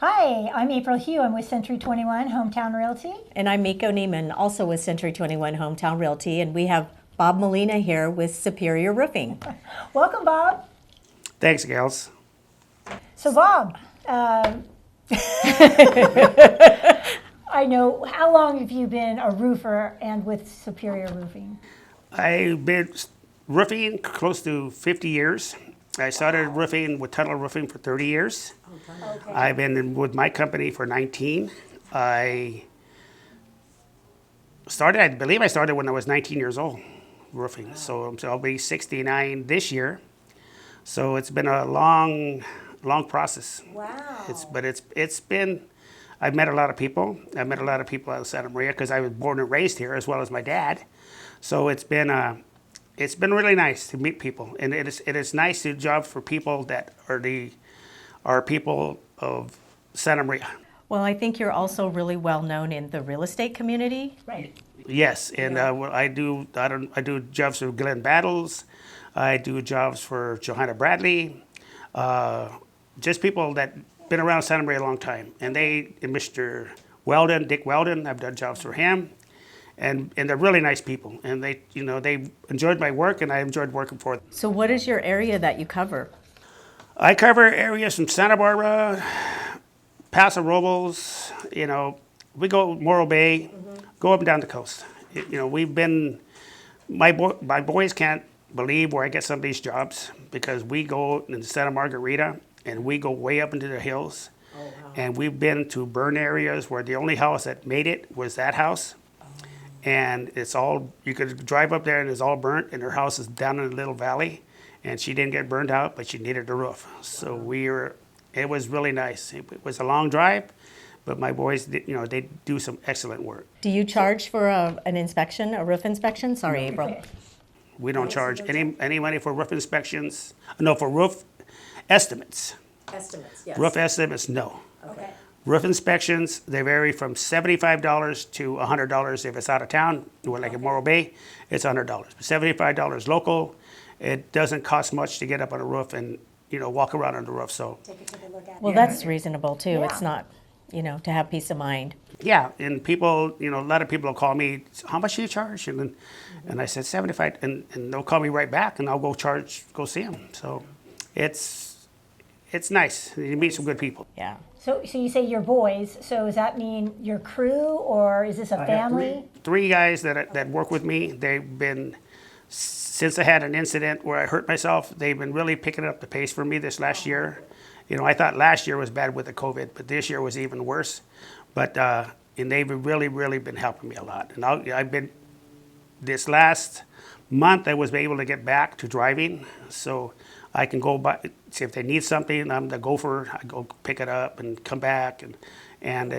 Hi, I'm April Hugh. I'm with Century 21 Hometown Realty. And I'm Miko Nehman, also with Century 21 Hometown Realty, and we have Bob Melena here with Superior Roofing. Welcome, Bob. Thanks, gals. So, Bob, I know, how long have you been a roofer and with Superior Roofing? I've been roofing close to 50 years. I started roofing with tunnel roofing for 30 years. Okay. I've been with my company for 19. I believe I started when I was 19 years old roofing. So I'll be 69 this year. So it's been a long process. Wow. It's been, I've met a lot of people. I've met a lot of people out of Santa Maria because I was born and raised here as well as my dad. So it's been really nice to meet people, and it is nice to job for people that are people of Santa Maria. Well, I think you're also really well known in the real estate community. Right. Yes, and I do jobs for Glenn Battles. I do jobs for Johanna Bradley. Just people that been around Santa Maria a long time, and Mr. Weldon, Dick Weldon. I've done jobs for him. And they're really nice people, and they enjoyed my work, and I enjoyed working for them. So what is your area that you cover? I cover areas from Santa Barbara, Paso Robles, we go Morro Bay, go up and down the coast. We've been, my boys can't believe where I get some of these jobs because we go in Santa Margarita and we go way up into the hills. Oh, wow. And we've been to burn areas where the only house that made it was that house. And it's all, you could drive up there and it's all burnt, and her house is down in a little valley, and she didn't get burned out, but she needed a roof. So it was really nice. It was a long drive, but my boys, they do some excellent work. Do you charge for an inspection, a roof inspection? Sorry, April. We don't charge any money for roof inspections. No, for roof estimates. Estimates, yes. Roof estimates, no. Okay. Roof inspections, they vary from $75 to $100 if it's out of town. Like in Morro Bay, it's $100. $75 local. It doesn't cost much to get up on a roof and walk around on the roof. So Take a look at it. Well, that's reasonable too. Yeah. It's not, to have peace of mind. yeah, and people, a lot of people will call me. How much do you charge? And I said 75, and they'll call me right back, and I'll go see them. So it's nice. You meet some good people. Yeah. So you say your boys. So does that mean your crew, or is this a family? Three guys that work with me. They've been, since I had an incident where I hurt myself, they've been really picking up the pace for me this last year. I thought last year was bad with the COVID, but this year was even worse. But and they've really, really been helping me a lot. And I've been, this last month I was able to get back to driving, so I can go by, see if they need something, I'm the gopher, I go pick it up and come back, and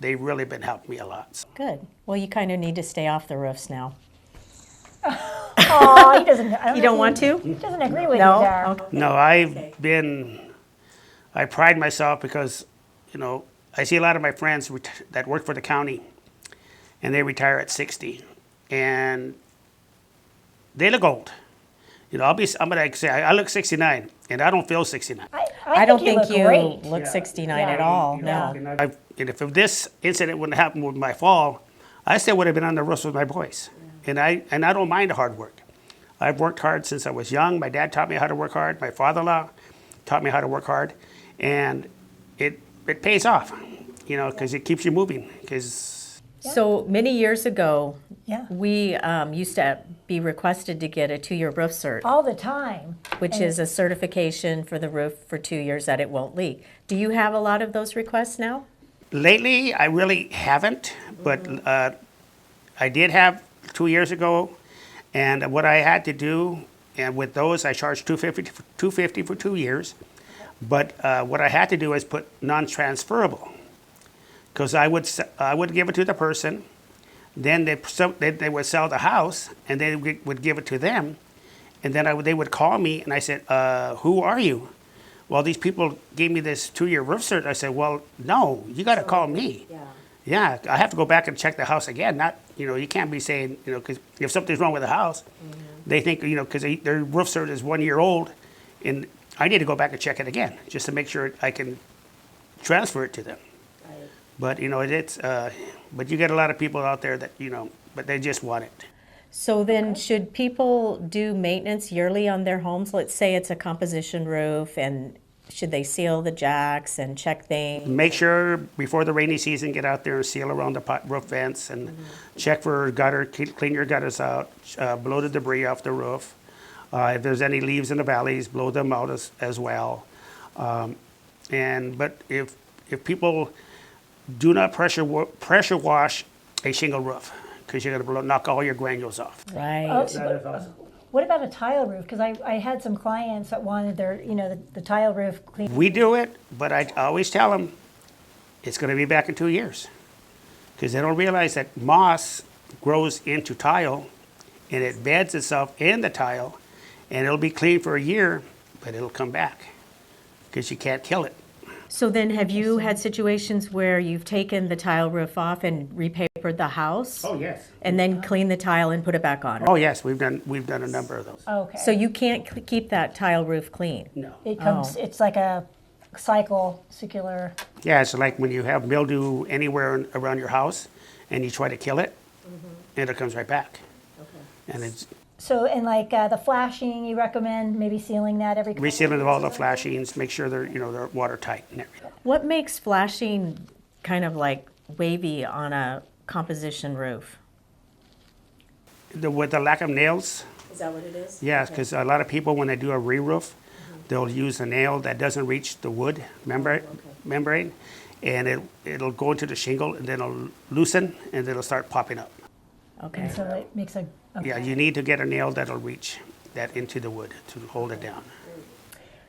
they've really been helping me a lot. So. Good. Well, you kind of need to stay off the roofs now. Oh, he doesn't. You don't want to? He doesn't agree with No? you there. Okay. No, I pride myself because, I see a lot of my friends that work for the county, and they retire at 60, and they look old. I'm gonna say I look 69, and I don't feel 69. I don't think you great. look 69 Yeah. at all. Yeah. No. And if this incident wouldn't happen with my fall, I still would have been on the roofs with my boys. And I don't mind the hard work. I've worked hard since I was young. My dad taught me how to work hard. My father-in-law taught me how to work hard, and it pays off, because it keeps you moving. So many years ago, Yeah. we used to be requested to get a 2-year roof cert, All the time. which is a certification for the roof for 2 years that it won't leak. Do you have a lot of those requests now? Lately, I really haven't, but I did have 2 years ago, and what I had to do, and with those, I charged $250 for 2 years. But what I had to do is put non-transferable, because I would give it to the person, then they would sell the house, and they would give it to them, and then they would call me, and I said, "Who are you?" Well, these people gave me this 2-year roof cert. I said, "Well, no, you got to call me." Yeah, I have to go back and check the house again. Not, you can't be saying, because if something's wrong with the house, they think, because their roof cert is 1 year old, and I need to go back and check it again just to make sure I can transfer it to them. But but you get a lot of people out there that but they just want it. So then should people do maintenance yearly on their homes? Let's say it's a composition roof, and should they seal the jacks and check things? Make sure before the rainy season, get out there and seal around the roof vents and check for gutter, clean your gutters out, blow the debris off the roof. If there's any leaves in the valleys, blow them out as well. But if people do not pressure wash a shingle roof, because you're going to knock all your granules off. Right. Oh, what about a tile roof? Because I had some clients that wanted their, the tile roof cleaned. We do it, but I always tell them it's going to be back in 2 years, because they don't realize that moss grows into tile and it beds itself in the tile, and it'll be clean for a year, but it'll come back because you can't kill it. So then have you had situations where you've taken the tile roof off and repapered the house? Oh yes. And then clean the tile and put it back on? Oh yes, we've done a number of those. Okay. So you can't keep that tile roof clean? No. It comes, it's like a circular. Yeah, it's like when you have mildew anywhere around your house and you try to kill it, and it comes right back. Okay. And it's So, and like the flashing, you recommend maybe sealing that every couple resealing of all the flashings, make sure they're watertight and everything. What makes flashing kind of like wavy on a composition roof? With the lack of nails. Is that what it is? Yes, because a lot of people, when they do a re-roof, they'll use a nail that doesn't reach the wood membrane, and it'll go into the shingle, and then it'll loosen, and then it'll start popping up. Okay. So it makes a. Okay. Yeah, you need to get a nail that'll reach that into the wood to hold it down.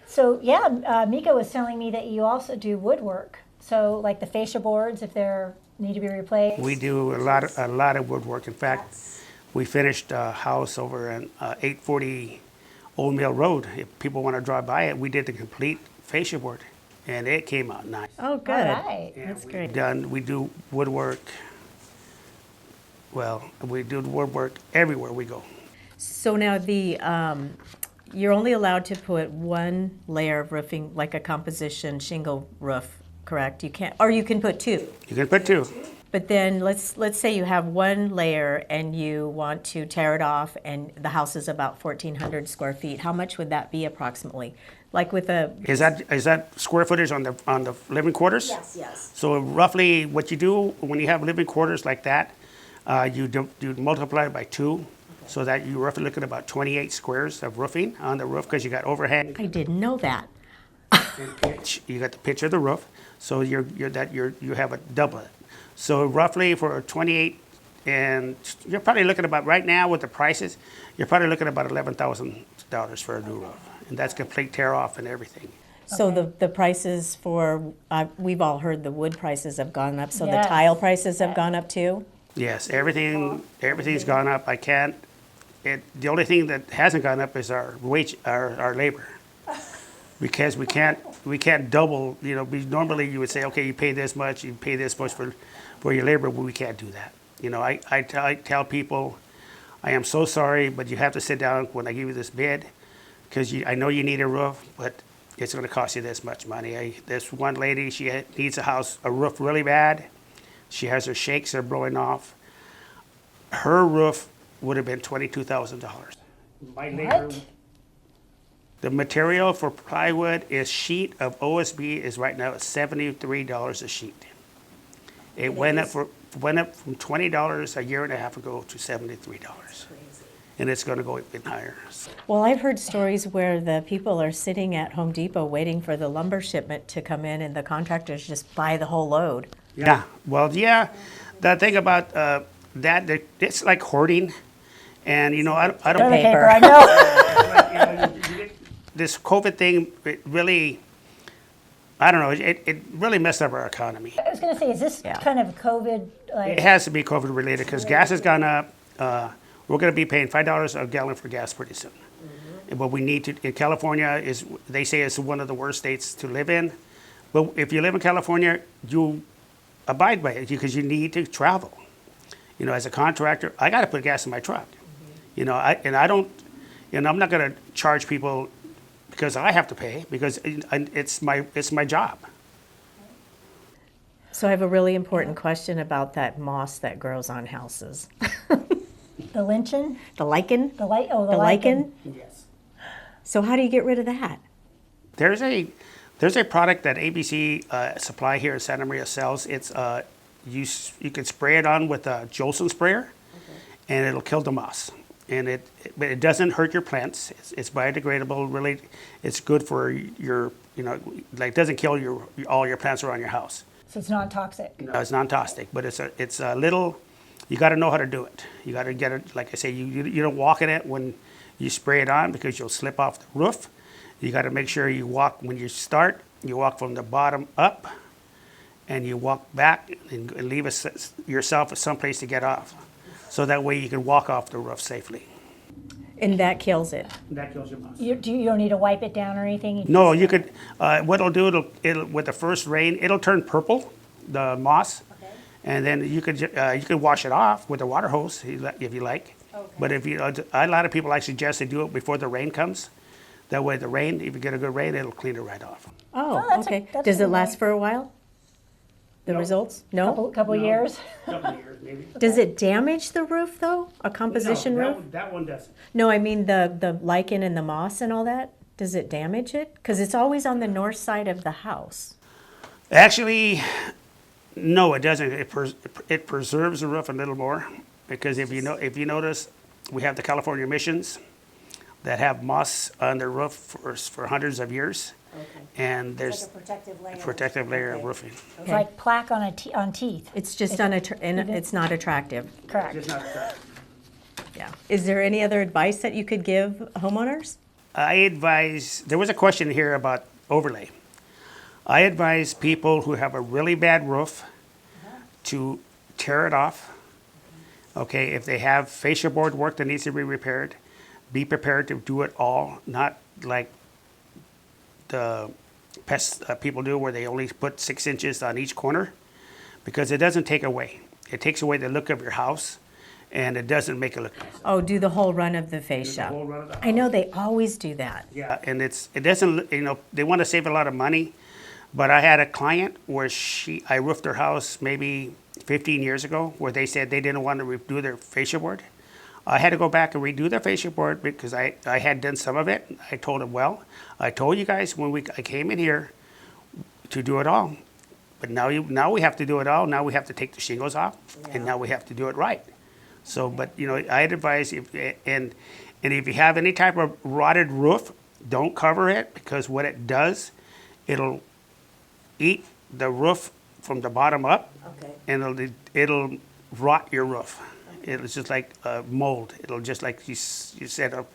So yeah, Miko was telling me that you also do woodwork. So like the fascia boards, if they need to be replaced. We do a lot of woodwork. In fact, we finished a house over on 840 Old Mill Road. If people want to drive by it, we did the complete fascia board, and it came out nice. Oh, good. All right. That's great. We do woodwork. Well, we do woodwork everywhere we go. So now you're only allowed to put one layer of roofing, like a composition shingle roof, correct? You can't, or you can put two. You can put two. But then let's say you have one layer and you want to tear it off, and the house is about 1,400 square feet. How much would that be approximately? Like with a Is that square footage on the living quarters? yes. So roughly, what you do when you have living quarters like that, you multiply it by 2, so that you're roughly looking at about 28 squares of roofing on the roof, because you got overhang I didn't know that. and pitch. You got the pitch of the roof, so you have a double it. So roughly for 28, and you're probably looking about right now with the prices, you're probably looking at about $11,000 for a new roof, and that's complete tear off and everything. So the prices for we've all heard the wood prices have gone up. So Yes. the tile prices have gone up too. Yes, everything's gone up. The only thing that hasn't gone up is our wage, our labor, because we can't double. Normally you would say, okay, you pay this much for your labor, but we can't do that. I tell people, I am so sorry, but you have to sit down when I give you this bid, because I know you need a roof, but it's going to cost you this much money. This one lady, she needs a roof really bad. She has her shakes are blowing off. Her roof would have been $22,000. My labor. The material for plywood is sheet of OSB is right now at $73 a sheet. It went up from $20 a year and a half ago to $73. And it's going to go even higher. Well, I've heard stories where the people are sitting at Home Depot waiting for the lumber shipment to come in, and the contractors just buy the whole load. Yeah, well, yeah. The thing about that, it's like hoarding, and I don't. Toilet Paper. paper, I know. This COVID thing, it really, I don't know. It really messed up our economy. I was going to say, is this kind of COVID? It has to be COVID related, because gas has gone up. We're going to be paying $5 a gallon for gas pretty soon. But we need to. In California, they say it's one of the worst states to live in. But if you live in California, you abide by it, because you need to travel. As a contractor, I got to put gas in my truck. I don't. I'm not going to charge people because I have to pay, because it's my job. So I have a really important question about that moss that grows on houses. The lichen, The lichen? the lichen? Yes. So how do you get rid of that? There's a product that ABC Supply here in Santa Maria sells. It's you can spray it on with a Jolson sprayer, and it'll kill the moss. And but it doesn't hurt your plants. It's biodegradable. Really, it's good for your like doesn't kill all your plants around your house. So it's non-toxic. No, it's non-toxic, but it's a little. You got to know how to do it. You got to get it. Like I say, you don't walk in it when you spray it on because you'll slip off the roof. You got to make sure you walk when you start. You walk from the bottom up, and you walk back and leave yourself someplace to get off, so that way you can walk off the roof safely. And that kills it. That kills your moss. You don't need to wipe it down or anything? No, you could. What it'll do, it'll with the first rain, it'll turn purple, the moss, and then you could wash it off with a water hose if you like. Okay. But if you, a lot of people I suggest they do it before the rain comes. That way, the rain, if you get a good rain, it'll clean it right off. Oh, that's okay. that's Does a it good last way. for a while? The No. results? No? Couple No. years? Couple of years, maybe. Does it damage the roof though? A composition roof? That one doesn't. No, I mean the lichen and the moss and all that. Does it damage it? Because it's always on the north side of the house. Actually, no, it doesn't. It preserves the roof a little more because if you notice, we have the California missions that have moss on their roof for hundreds of years, and there's It's like a protective layer. a protective layer of roofing. It's like plaque on on teeth. It's just and it's not attractive. Correct. Just not attractive. Yeah. Is there any other advice that you could give homeowners? I advise, there was a question here about overlay. I advise people who have a really bad roof to tear it off. Okay, if they have fascia board work that needs to be repaired, be prepared to do it all, not like the pest people do where they only put 6 inches on each corner, because it doesn't take away. It takes away the look of your house, and it doesn't make it look nice. Oh, do the whole run of the fascia. whole run of the I know they always do that. Yeah, and it doesn't, they want to save a lot of money, but I had a client where I roofed her house maybe 15 years ago, where they said they didn't want to redo their fascia board. I had to go back and redo their fascia board because I had done some of it. I told them, well, I told you guys when I came in here to do it all, but now we have to do it all. Now we have to take the shingles off, and now we have to do it right. So, but I'd advise if you have any type of rotted roof, don't cover it, because what it does, it'll eat the roof from the bottom up, and it'll rot your roof. It's just like mold. It'll just like you said,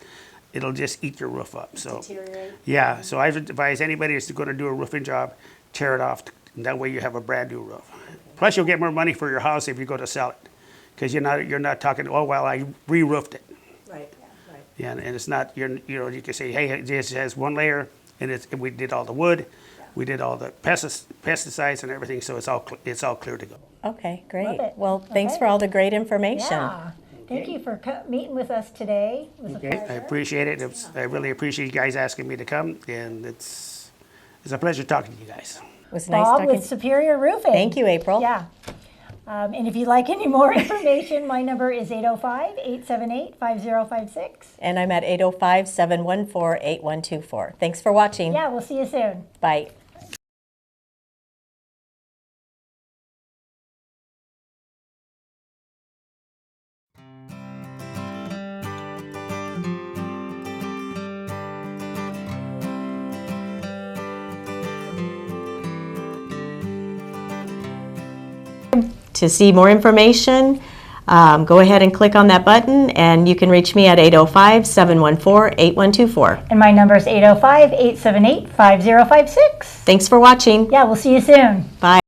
it'll just eat your roof up. So Deteriorate. yeah. So I advise anybody that's going to do a roofing job, tear it off. And that way you have a brand new roof. Plus you'll get more money for your house if you go to sell it, because you're not talking, oh well, I re-roofed it. Right. Yeah, and it's not, you can say, hey, this has one layer, and we did all the wood, we did all the pesticides and everything, so it's all clear to go. Okay, great. Love it. Well, thanks Okay. for all the great information. Yeah. Thank you for meeting with us today. It was a Okay, I pleasure. appreciate it. I really appreciate you guys asking me to come, and it's a pleasure talking to you guys. It was nice Bob talking. with Superior Roofing. Thank you, April. Yeah. And if you'd like any more information, my number is 805-878-5056. And I'm at 805-714-8124. Thanks for watching. Yeah, we'll see you soon. Bye. To see more information, go ahead and click on that button, and you can reach me at 805-714-8124. And my number is 805-878-5056. Thanks for watching. Yeah, we'll see you soon. Bye.